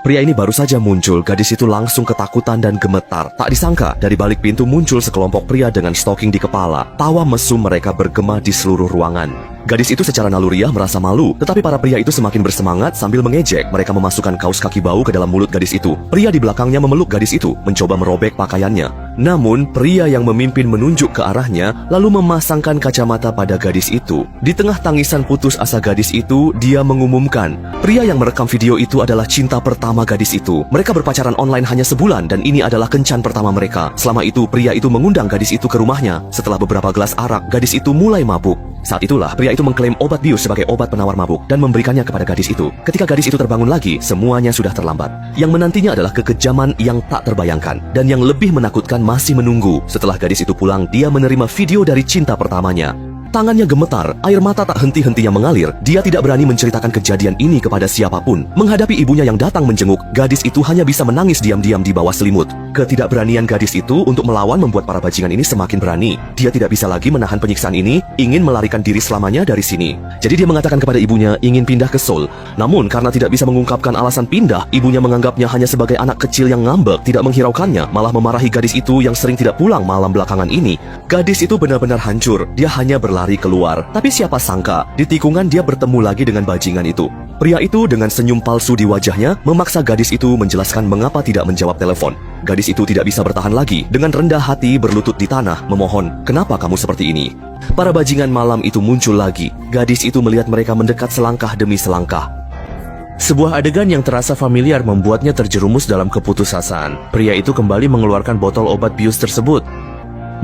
Pria ini baru saja muncul, gadis itu langsung ketakutan dan gemetar. Tak disangka, dari balik pintu muncul sekelompok pria dengan stoking di kepala. Tawa mesum mereka bergema di seluruh ruangan. Gadis itu secara naluriah merasa malu, tetapi para pria itu semakin bersemangat sambil mengejek. Mereka memasukkan kaos kaki bau ke dalam mulut gadis itu. Pria di belakangnya memeluk gadis itu, mencoba merobek pakaiannya. Namun, pria yang memimpin menunjuk ke arahnya, lalu memasangkan kacamata pada gadis itu. Di tengah tangisan putus asa gadis itu, dia mengumumkan, pria yang merekam video itu adalah cinta pertama gadis itu. Mereka berpacaran online hanya sebulan, dan ini adalah kencan pertama mereka. Selama itu, pria itu mengundang gadis itu ke rumahnya. Setelah beberapa gelas arak, gadis itu mulai mabuk. Saat itulah, pria itu mengklaim obat bius sebagai obat penawar mabuk dan memberikannya kepada gadis itu. Ketika gadis itu terbangun lagi, semuanya sudah terlambat. Yang menantinya adalah kekejaman yang tak terbayangkan. Dan yang lebih menakutkan masih menunggu. Setelah gadis itu pulang, dia menerima video dari cinta pertamanya. Tangannya gemetar, air mata tak henti-hentinya mengalir. Dia tidak berani menceritakan kejadian ini kepada siapapun. Menghadapi ibunya yang datang menjenguk, gadis itu hanya bisa menangis diam-diam di bawah selimut. Ketidakberanian gadis itu untuk melawan membuat para bajingan ini semakin berani. Dia tidak bisa lagi menahan penyiksaan ini, ingin melarikan diri selamanya dari sini. Jadi dia mengatakan kepada ibunya ingin pindah ke Seoul. Namun karena tidak bisa mengungkapkan alasan pindah, ibunya menganggapnya hanya sebagai anak kecil yang ngambek, tidak menghiraukannya, malah memarahi gadis itu yang sering tidak pulang malam belakangan ini. Gadis itu benar-benar hancur, dia hanya berlari keluar. Tapi siapa sangka, di tikungan dia bertemu lagi dengan bajingan itu. Pria itu dengan senyum palsu di wajahnya, memaksa gadis itu menjelaskan mengapa tidak menjawab telepon. Gadis itu tidak bisa bertahan lagi, dengan rendah hati berlutut di tanah, memohon, kenapa kamu seperti ini? Para bajingan malam itu muncul lagi. Gadis itu melihat mereka mendekat selangkah demi selangkah. Sebuah adegan yang terasa familiar membuatnya terjerumus dalam keputusasaan. Pria itu kembali mengeluarkan botol obat bius tersebut.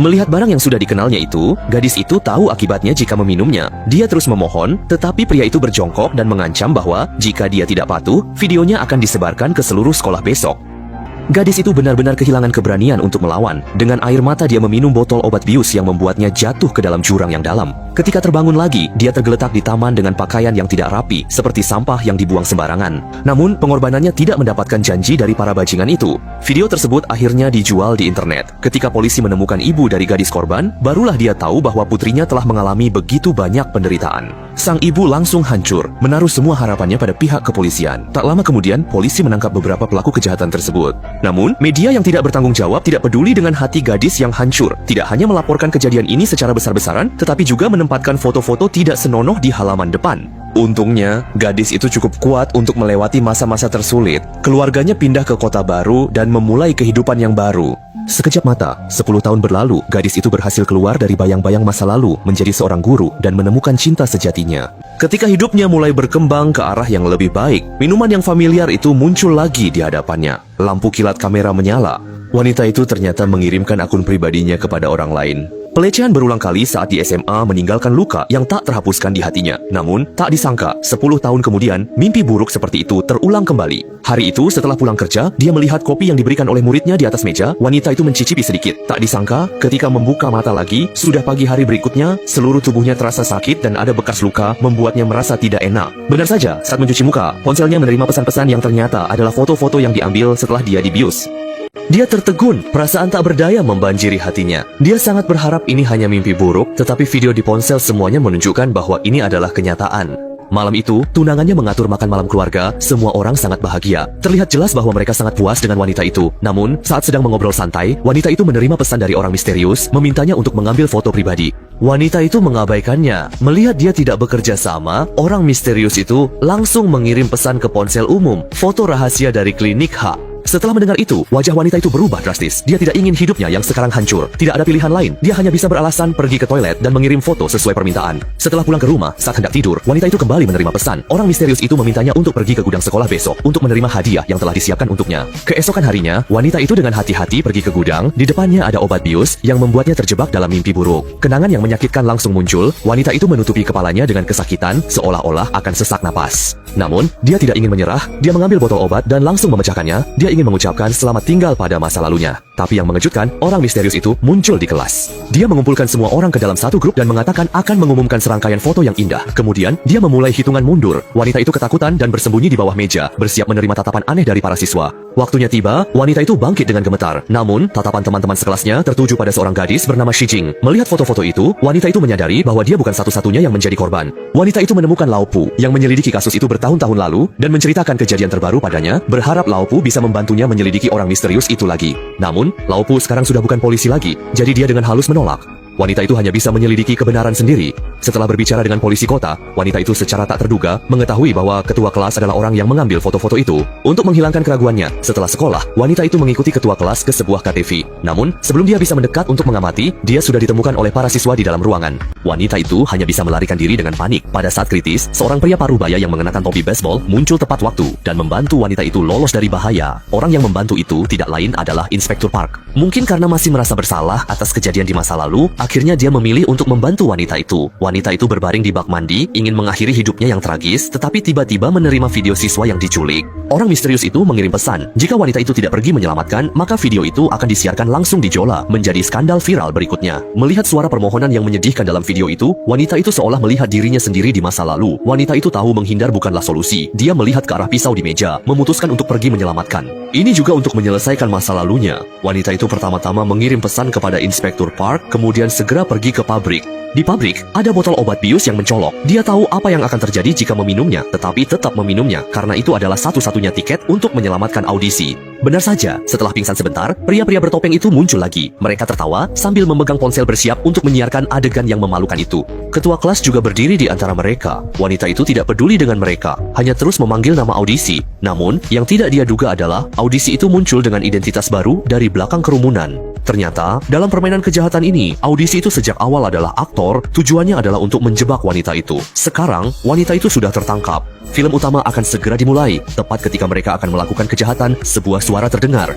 Melihat barang yang sudah dikenalnya itu, gadis itu tahu akibatnya jika meminumnya. Dia terus memohon, tetapi pria itu berjongkok dan mengancam bahwa jika dia tidak patuh, videonya akan disebarkan ke seluruh sekolah besok. Gadis itu benar-benar kehilangan keberanian untuk melawan. Dengan air mata dia meminum botol obat bius yang membuatnya jatuh ke dalam jurang yang dalam. Ketika terbangun lagi, dia tergeletak di taman dengan pakaian yang tidak rapi, seperti sampah yang dibuang sembarangan. Namun, pengorbanannya tidak mendapatkan janji dari para bajingan itu. Video tersebut akhirnya dijual di internet. Ketika polisi menemukan ibu dari gadis korban, barulah dia tahu bahwa putrinya telah mengalami begitu banyak penderitaan. Sang ibu langsung hancur, menaruh semua harapannya pada pihak kepolisian. Tak lama kemudian, polisi menangkap beberapa pelaku kejahatan tersebut. Namun, media yang tidak bertanggung jawab tidak peduli dengan hati gadis yang hancur. Tidak hanya melaporkan kejadian ini secara besar-besaran, tetapi juga menempatkan foto-foto tidak senonoh di halaman depan. Untungnya, gadis itu cukup kuat untuk melewati masa-masa tersulit. Keluarganya pindah ke kota baru dan memulai kehidupan yang baru. Sekejap mata, 10 tahun berlalu, gadis itu berhasil keluar dari bayang-bayang masa lalu, menjadi seorang guru, dan menemukan cinta sejatinya. Ketika hidupnya mulai berkembang ke arah yang lebih baik, minuman yang familiar itu muncul lagi di hadapannya. Lampu kilat kamera menyala. Wanita itu ternyata mengirimkan akun pribadinya kepada orang lain. Pelecehan berulang kali saat di SMA meninggalkan luka yang tak terhapuskan di hatinya. Namun, tak disangka, 10 tahun kemudian, mimpi buruk seperti itu terulang kembali. Hari itu, setelah pulang kerja, dia melihat kopi yang diberikan oleh muridnya di atas meja. Wanita itu mencicipi sedikit. Tak disangka, ketika membuka mata lagi, sudah pagi hari berikutnya, seluruh tubuhnya terasa sakit dan ada bekas luka, membuatnya merasa tidak enak. Benar saja, saat mencuci muka, ponselnya menerima pesan-pesan yang ternyata adalah foto-foto yang diambil setelah dia dibius. Dia tertegun, perasaan tak berdaya membanjiri hatinya. Dia sangat berharap ini hanya mimpi buruk, tetapi video di ponsel semuanya menunjukkan bahwa ini adalah kenyataan. Malam itu, tunangannya mengatur makan malam keluarga, semua orang sangat bahagia. Terlihat jelas bahwa mereka sangat puas dengan wanita itu. Namun, saat sedang mengobrol santai, wanita itu menerima pesan dari orang misterius, memintanya untuk mengambil foto pribadi. Wanita itu mengabaikannya. Melihat dia tidak bekerja sama, orang misterius itu langsung mengirim pesan ke ponsel umum, foto rahasia dari klinik H. Setelah mendengar itu, wajah wanita itu berubah drastis. Dia tidak ingin hidupnya yang sekarang hancur. Tidak ada pilihan lain. Dia hanya bisa beralasan pergi ke toilet dan mengirim foto sesuai permintaan. Setelah pulang ke rumah, saat hendak tidur, wanita itu kembali menerima pesan. Orang misterius itu memintanya untuk pergi ke gudang sekolah besok untuk menerima hadiah yang telah disiapkan untuknya. Keesokan harinya, wanita itu dengan hati-hati pergi ke gudang. Di depannya ada obat bius yang membuatnya terjebak dalam mimpi buruk. Kenangan yang menyakitkan langsung muncul. Wanita itu menutupi kepalanya dengan kesakitan, seolah-olah akan sesak napas. Namun, dia tidak ingin menyerah. Dia mengambil botol obat dan langsung memecahkannya. Dia ingin mengucapkan selamat tinggal pada masa lalunya. Tapi yang mengejutkan, orang misterius itu muncul di kelas. Dia mengumpulkan semua orang ke dalam satu grup dan mengatakan akan mengumumkan serangkaian foto yang indah. Kemudian, dia memulai hitungan mundur. Wanita itu ketakutan dan bersembunyi di bawah meja, bersiap menerima tatapan aneh dari para siswa. Waktunya tiba, wanita itu bangkit dengan gemetar. Namun, tatapan teman-teman sekelasnya tertuju pada seorang gadis bernama Shijing. Melihat foto-foto itu, wanita itu menyadari bahwa dia bukan satu-satunya yang menjadi korban. Wanita itu menemukan Lao Pu yang menyelidiki kasus itu bertahun-tahun lalu dan menceritakan kejadian terbaru padanya, berharap Laopu bisa membantunya menyelidiki orang misterius itu lagi. Namun, Laopu sekarang sudah bukan polisi lagi, jadi dia dengan halus menolak. Wanita itu hanya bisa menyelidiki kebenaran sendiri. Setelah berbicara dengan polisi kota, wanita itu secara tak terduga mengetahui bahwa ketua kelas adalah orang yang mengambil foto-foto itu. Untuk menghilangkan keraguannya, setelah sekolah, wanita itu mengikuti ketua kelas ke sebuah KTV. Namun, sebelum dia bisa mendekat untuk mengamati, dia sudah ditemukan oleh para siswa di dalam ruangan. Wanita itu hanya bisa melarikan diri dengan panik. Pada saat kritis, seorang pria parubaya yang mengenakan topi baseball muncul tepat waktu dan membantu wanita itu lolos dari bahaya. Orang yang membantu itu tidak lain adalah Inspektur Park. Mungkin karena masih merasa bersalah atas kejadian di masa lalu, akhirnya dia memilih untuk membantu wanita itu. Wanita itu berbaring di bak mandi, ingin mengakhiri hidupnya yang tragis, tetapi tiba-tiba menerima video siswa yang diculik. Orang misterius itu mengirim pesan, jika wanita itu tidak pergi menyelamatkan, maka video itu akan disiarkan langsung di Jola, menjadi skandal viral berikutnya. Melihat suara permohonan yang menyedihkan dalam video itu, wanita itu seolah melihat dirinya sendiri di masa lalu. Wanita itu tahu menghindar bukanlah solusi. Dia melihat ke arah pisau di meja, memutuskan untuk pergi menyelamatkan. Ini juga untuk menyelesaikan masa lalunya. Wanita itu pertama-tama mengirim pesan kepada Inspektur Park, kemudian segera pergi ke pabrik. Di pabrik, ada botol obat bius yang mencolok. Dia tahu apa yang akan terjadi jika meminumnya, tetapi tetap meminumnya karena itu adalah satu-satunya tiket untuk menyelamatkan audisi. Benar saja, setelah pingsan sebentar, pria-pria bertopeng itu muncul lagi. Mereka tertawa sambil memegang ponsel bersiap untuk menyiarkan adegan yang memalukan itu. Ketua kelas juga berdiri di antara mereka. Wanita itu tidak peduli dengan mereka, hanya terus memanggil nama audisi. Namun, yang tidak dia duga adalah audisi itu muncul dengan identitas baru dari belakang kerumunan. Ternyata, dalam permainan kejahatan ini, audisi itu sejak awal adalah aktor, tujuannya adalah untuk menjebak wanita itu. Sekarang, wanita itu sudah tertangkap. Film utama akan segera dimulai. Tepat ketika mereka akan melakukan kejahatan, sebuah suara terdengar.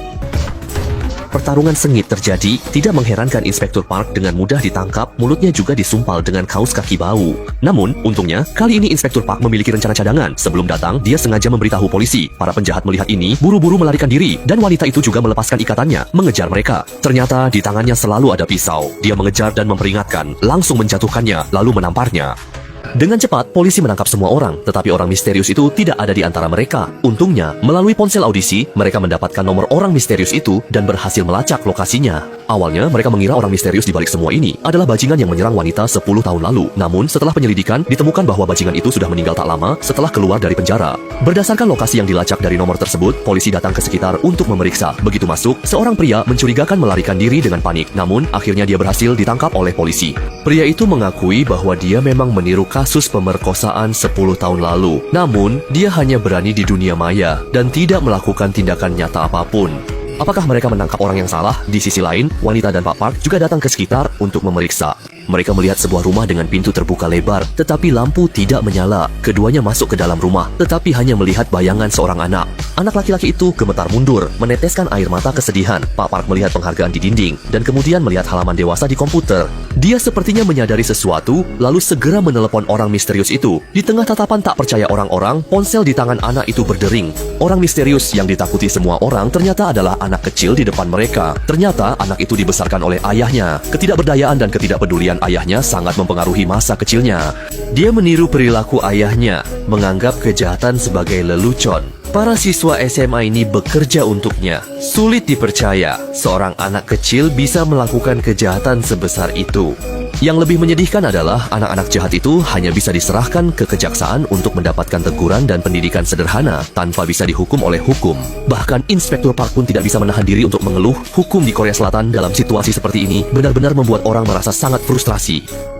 Pertarungan sengit terjadi, tidak mengherankan Inspektur Park dengan mudah ditangkap, mulutnya juga disumpal dengan kaos kaki bau. Namun, untungnya, kali ini Inspektur Park memiliki rencana cadangan. Sebelum datang, dia sengaja memberitahu polisi. Para penjahat melihat ini, buru-buru melarikan diri, dan wanita itu juga melepaskan ikatannya, mengejar mereka. Ternyata, di tangannya selalu ada pisau. Dia mengejar dan memperingatkan, langsung menjatuhkannya, lalu menamparnya. Dengan cepat, polisi menangkap semua orang, tetapi orang misterius itu tidak ada di antara mereka. Untungnya, melalui ponsel audisi, mereka mendapatkan nomor orang misterius itu dan berhasil melacak lokasinya. Awalnya, mereka mengira orang misterius di balik semua ini adalah bajingan yang menyerang wanita 10 tahun lalu. Namun, setelah penyelidikan, ditemukan bahwa bajingan itu sudah meninggal tak lama setelah keluar dari penjara. Berdasarkan lokasi yang dilacak dari nomor tersebut, polisi datang ke sekitar untuk memeriksa. Begitu masuk, seorang pria mencurigakan melarikan diri dengan panik. Namun, akhirnya dia berhasil ditangkap oleh polisi. Pria itu mengakui bahwa dia memang meniru kasus pemerkosaan 10 tahun lalu. Namun, dia hanya berani di dunia maya dan tidak melakukan tindakan nyata apapun. Apakah mereka menangkap orang yang salah? Di sisi lain, wanita dan Pak Park juga datang ke sekitar untuk memeriksa. Mereka melihat sebuah rumah dengan pintu terbuka lebar, tetapi lampu tidak menyala. Keduanya masuk ke dalam rumah, tetapi hanya melihat bayangan seorang anak. Anak laki-laki itu gemetar mundur, meneteskan air mata kesedihan. Pak Park melihat penghargaan di dinding, dan kemudian melihat halaman dewasa di komputer. Dia sepertinya menyadari sesuatu, lalu segera menelepon orang misterius itu. Di tengah tatapan tak percaya orang-orang, ponsel di tangan anak itu berdering. Orang misterius yang ditakuti semua orang ternyata adalah anak kecil di depan mereka. Ternyata anak itu dibesarkan oleh ayahnya. Ketidakberdayaan dan ketidakpedulian ayahnya sangat mempengaruhi masa kecilnya. Dia meniru perilaku ayahnya, menganggap kejahatan sebagai lelucon. Para siswa SMA ini bekerja untuknya. Sulit dipercaya, seorang anak kecil bisa melakukan kejahatan sebesar itu. Yang lebih menyedihkan adalah anak-anak jahat itu hanya bisa diserahkan ke kejaksaan untuk mendapatkan teguran dan pendidikan sederhana tanpa bisa dihukum oleh hukum. Bahkan Inspektur Park pun tidak bisa menahan diri untuk mengeluh. Hukum di Korea Selatan dalam situasi seperti ini benar-benar membuat orang merasa sangat frustrasi.